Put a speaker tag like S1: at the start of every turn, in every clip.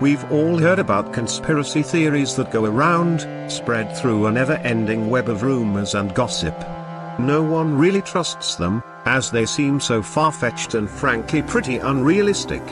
S1: We've all heard about conspiracy theories that go around, spread through a never-ending web of rumors and gossip. No one really trusts them, as they seem so far-fetched and frankly pretty unrealistic.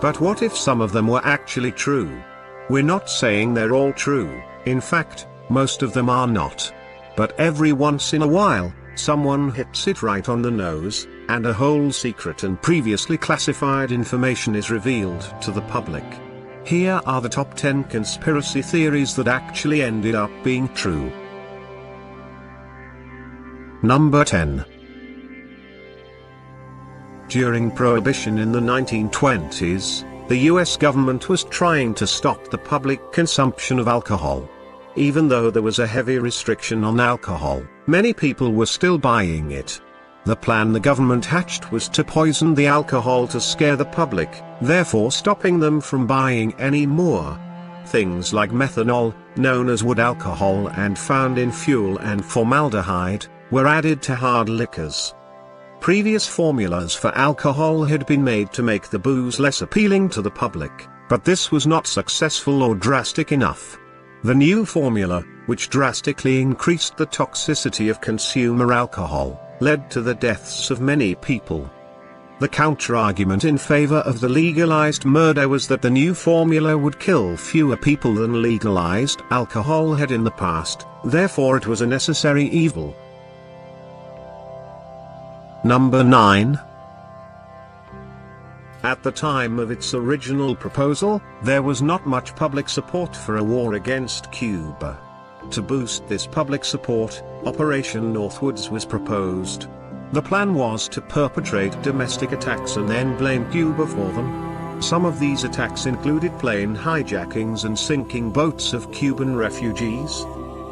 S1: But what if some of them were actually true? We're not saying they're all true, in fact, most of them are not. But every once in a while, someone hits it right on the nose, and a whole secret and previously classified information is revealed to the public. Here are the top 10 conspiracy theories that actually ended up being true. Number 10. During Prohibition in the 1920s, the US government was trying to stop the public consumption of alcohol. Even though there was a heavy restriction on alcohol, many people were still buying it. The plan the government hatched was to poison the alcohol to scare the public, therefore stopping them from buying any more. Things like methanol, known as wood alcohol and found in fuel, and formaldehyde, were added to hard liquors. Previous formulas for alcohol had been made to make the booze less appealing to the public, but this was not successful or drastic enough. The new formula, which drastically increased the toxicity of consumer alcohol, led to the deaths of many people. The counter-argument in favor of the legalized murder was that the new formula would kill fewer people than legalized alcohol had in the past, therefore it was a necessary evil. Number 9. At the time of its original proposal, there was not much public support for a war against Cuba. To boost this public support, Operation Northwoods was proposed. The plan was to perpetrate domestic attacks and then blame Cuba for them. Some of these attacks included plane hijackings and sinking boats of Cuban refugees.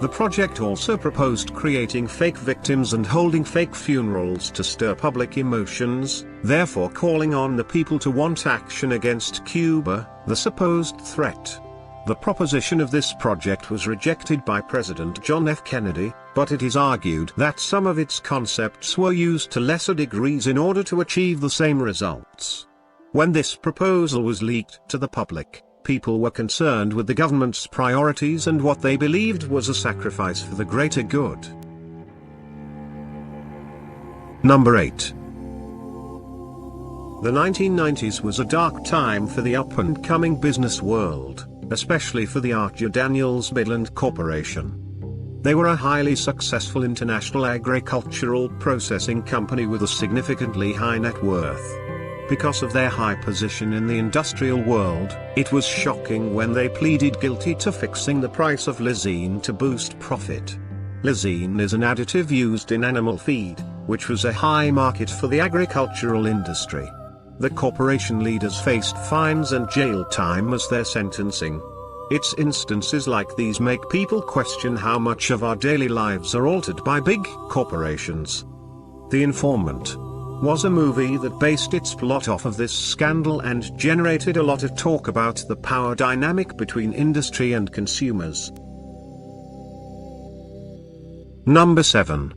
S1: The project also proposed creating fake victims and holding fake funerals to stir public emotions, therefore calling on the people to want action against Cuba, the supposed threat. The proposition of this project was rejected by President John F. Kennedy, but it is argued that some of its concepts were used to lesser degrees in order to achieve the same results. When this proposal was leaked to the public, people were concerned with the government's priorities and what they believed was a sacrifice for the greater good. Number 8. The 1990s was a dark time for the up-and-coming business world, especially for the Archer Daniels Midland Corporation. They were a highly successful international agricultural processing company with a significantly high net worth. Because of their high position in the industrial world, it was shocking when they pleaded guilty to fixing the price of lysine to boost profit. Lysine is an additive used in animal feed, which was a high market for the agricultural industry. The corporation leaders faced fines and jail time as their sentencing. It's instances like these make people question how much of our daily lives are altered by big corporations. The Informant was a movie that based its plot off of this scandal and generated a lot of talk about the power dynamic between industry and consumers. Number 7.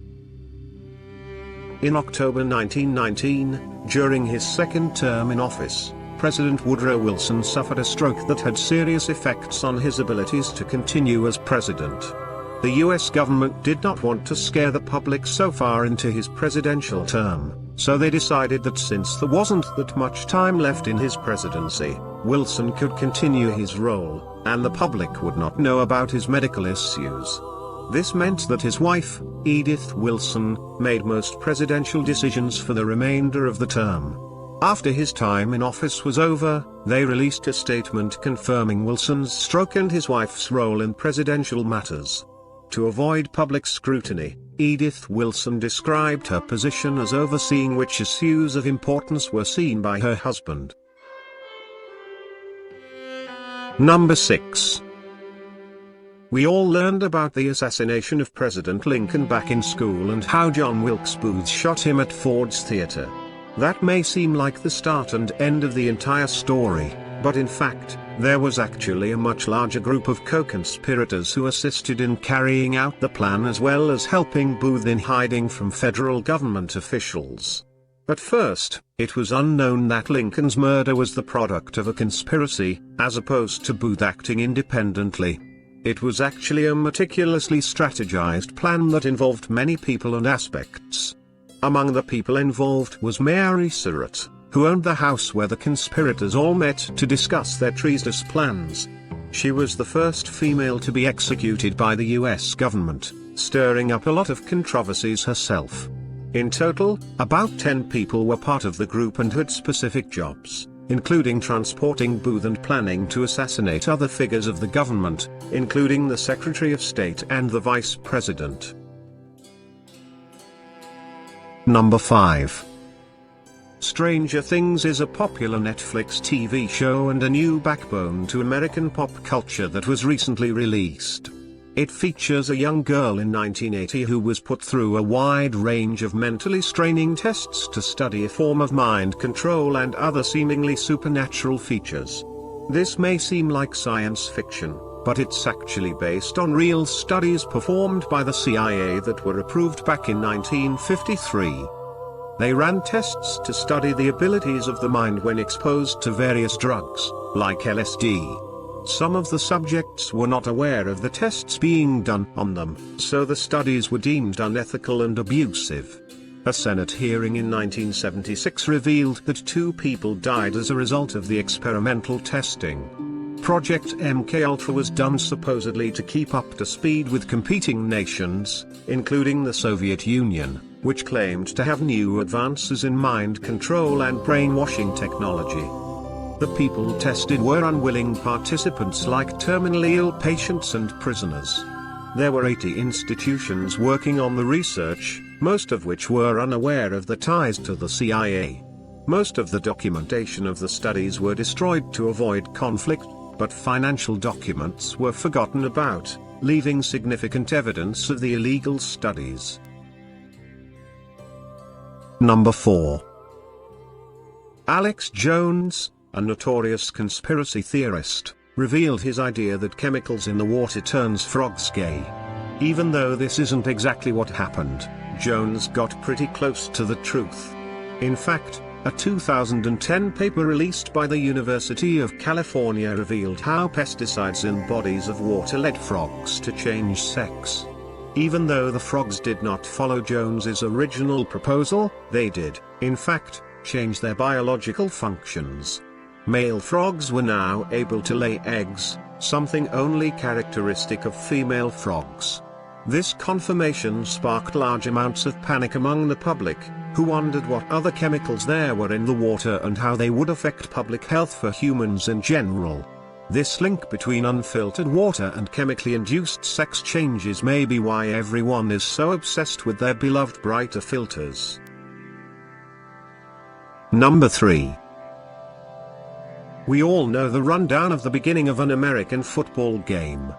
S1: In October 1919, during his second term in office, President Woodrow Wilson suffered a stroke that had serious effects on his abilities to continue as president. The US government did not want to scare the public so far into his presidential term, so they decided that since there wasn't that much time left in his presidency, Wilson could continue his role, and the public would not know about his medical issues. This meant that his wife, Edith Wilson, made most presidential decisions for the remainder of the term. After his time in office was over, they released a statement confirming Wilson's stroke and his wife's role in presidential matters. To avoid public scrutiny, Edith Wilson described her position as overseeing which issues of importance were seen by her husband. Number 6. We all learned about the assassination of President Lincoln back in school and how John Wilkes Booth shot him at Ford's Theater. That may seem like the start and end of the entire story, but in fact, there was actually a much larger group of co-conspirators who assisted in carrying out the plan as well as helping Booth in hiding from federal government officials. At first, it was unknown that Lincoln's murder was the product of a conspiracy, as opposed to Booth acting independently. It was actually a meticulously strategized plan that involved many people and aspects. Among the people involved was Mary Surratt, who owned the house where the conspirators all met to discuss their treasonous plans. She was the first female to be executed by the US government, stirring up a lot of controversies herself. In total, about 10 people were part of the group and had specific jobs, including transporting Booth and planning to assassinate other figures of the government, including the Secretary of State and the Vice President. Number 5. Stranger Things is a popular Netflix TV show and a new backbone to American pop culture that was recently released. It features a young girl in 1980 who was put through a wide range of mentally straining tests to study a form of mind control and other seemingly supernatural features. This may seem like science fiction, but it's actually based on real studies performed by the CIA that were approved back in 1953. They ran tests to study the abilities of the mind when exposed to various drugs, like LSD. Some of the subjects were not aware of the tests being done on them, so the studies were deemed unethical and abusive. A Senate hearing in 1976 revealed that 2 people died as a result of the experimental testing. Project MKUltra was done supposedly to keep up to speed with competing nations, including the Soviet Union, which claimed to have new advances in mind control and brainwashing technology. The people tested were unwilling participants like terminally ill patients and prisoners. There were 80 institutions working on the research, most of which were unaware of the ties to the CIA. Most of the documentation of the studies were destroyed to avoid conflict, but financial documents were forgotten about, leaving significant evidence of the illegal studies. Number 4. Alex Jones, a notorious conspiracy theorist, revealed his idea that chemicals in the water turns frogs gay. Even though this isn't exactly what happened, Jones got pretty close to the truth. In fact, a 2010 paper released by the University of California revealed how pesticides in bodies of water led frogs to change sex. Even though the frogs did not follow Jones's original proposal, they did, in fact, change their biological functions. Male frogs were now able to lay eggs, something only characteristic of female frogs. This confirmation sparked large amounts of panic among the public, who wondered what other chemicals there were in the water and how they would affect public health for humans in general. This link between unfiltered water and chemically induced sex changes may be why everyone is so obsessed with their beloved brighter filters. Number 3. We all know the rundown of the beginning of an American football game.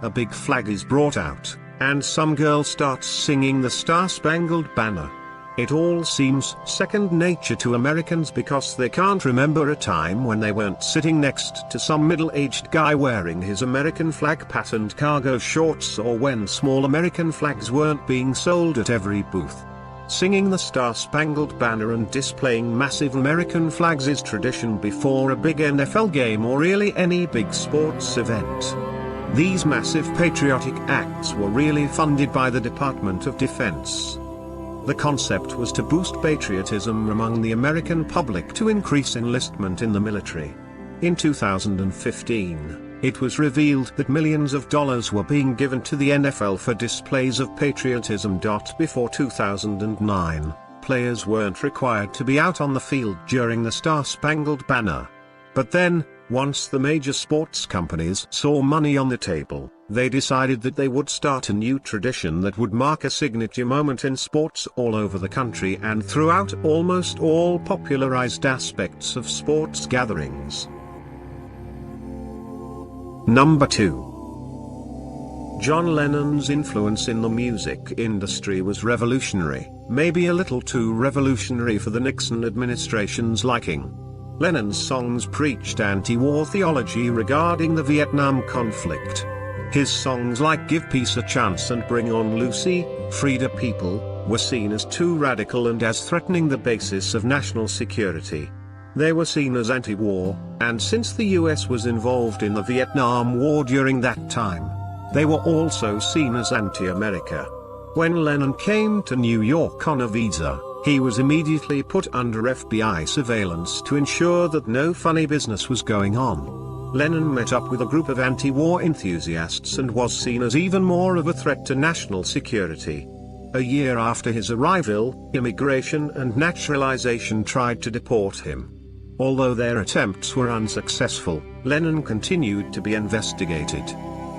S1: A big flag is brought out, and some girl starts singing the Star-Spangled Banner. It all seems second nature to Americans because they can't remember a time when they weren't sitting next to some middle-aged guy wearing his American flag patterned cargo shorts, or when small American flags weren't being sold at every booth. Singing the Star-Spangled Banner and displaying massive American flags is tradition before a big NFL game or really any big sports event. These massive patriotic acts were really funded by the Department of Defense. The concept was to boost patriotism among the American public to increase enlistment in the military. In 2015, it was revealed that millions of dollars were being given to the NFL for displays of patriotism. Before 2009, players weren't required to be out on the field during the Star-Spangled Banner. But then, once the major sports companies saw money on the table, they decided that they would start a new tradition that would mark a signature moment in sports all over the country and throughout almost all popularized aspects of sports gatherings. Number 2. John Lennon's influence in the music industry was revolutionary, maybe a little too revolutionary for the Nixon administration's liking. Lennon's songs preached anti-war theology regarding the Vietnam conflict. His songs like Give Peace a Chance and Bring on Lucy, freed a people, were seen as too radical and as threatening the basis of national security. They were seen as anti-war, and since the US was involved in the Vietnam War during that time, they were also seen as anti-America. When Lennon came to New York on a visa, he was immediately put under FBI surveillance to ensure that no funny business was going on. Lennon met up with a group of anti-war enthusiasts and was seen as even more of a threat to national security. A year after his arrival, Immigration and Naturalization tried to deport him. Although their attempts were unsuccessful, Lennon continued to be investigated.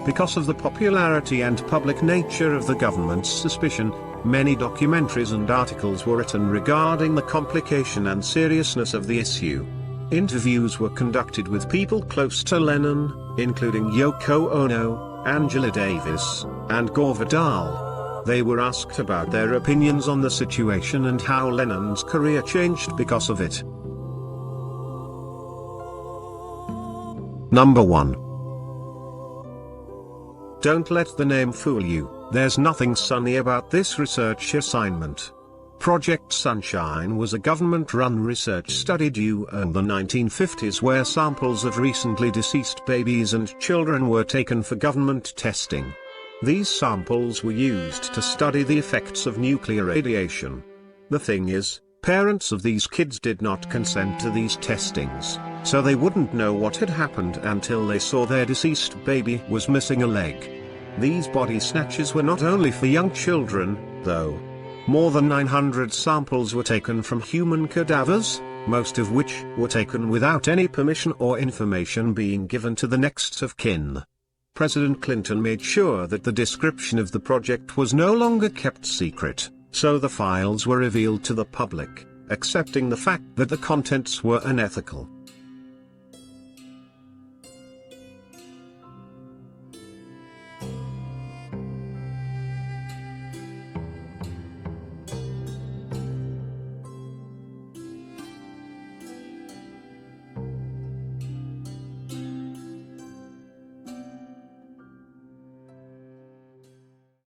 S1: Because of the popularity and public nature of the government's suspicion, many documentaries and articles were written regarding the complication and seriousness of the issue. Interviews were conducted with people close to Lennon, including Yoko Ono, Angela Davis, and Gore Vidal. They were asked about their opinions on the situation and how Lennon's career changed because of it. Number 1. Don't let the name fool you, there's nothing sunny about this research assignment. Project Sunshine was a government-run research study due in the 1950s where samples of recently deceased babies and children were taken for government testing. These samples were used to study the effects of nuclear radiation. The thing is, parents of these kids did not consent to these testings, so they wouldn't know what had happened until they saw their deceased baby was missing a leg. These body snatches were not only for young children, though. More than 900 samples were taken from human cadavers, most of which were taken without any permission or information being given to the next of kin. President Clinton made sure that the description of the project was no longer kept secret, so the files were revealed to the public, accepting the fact that the contents were unethical.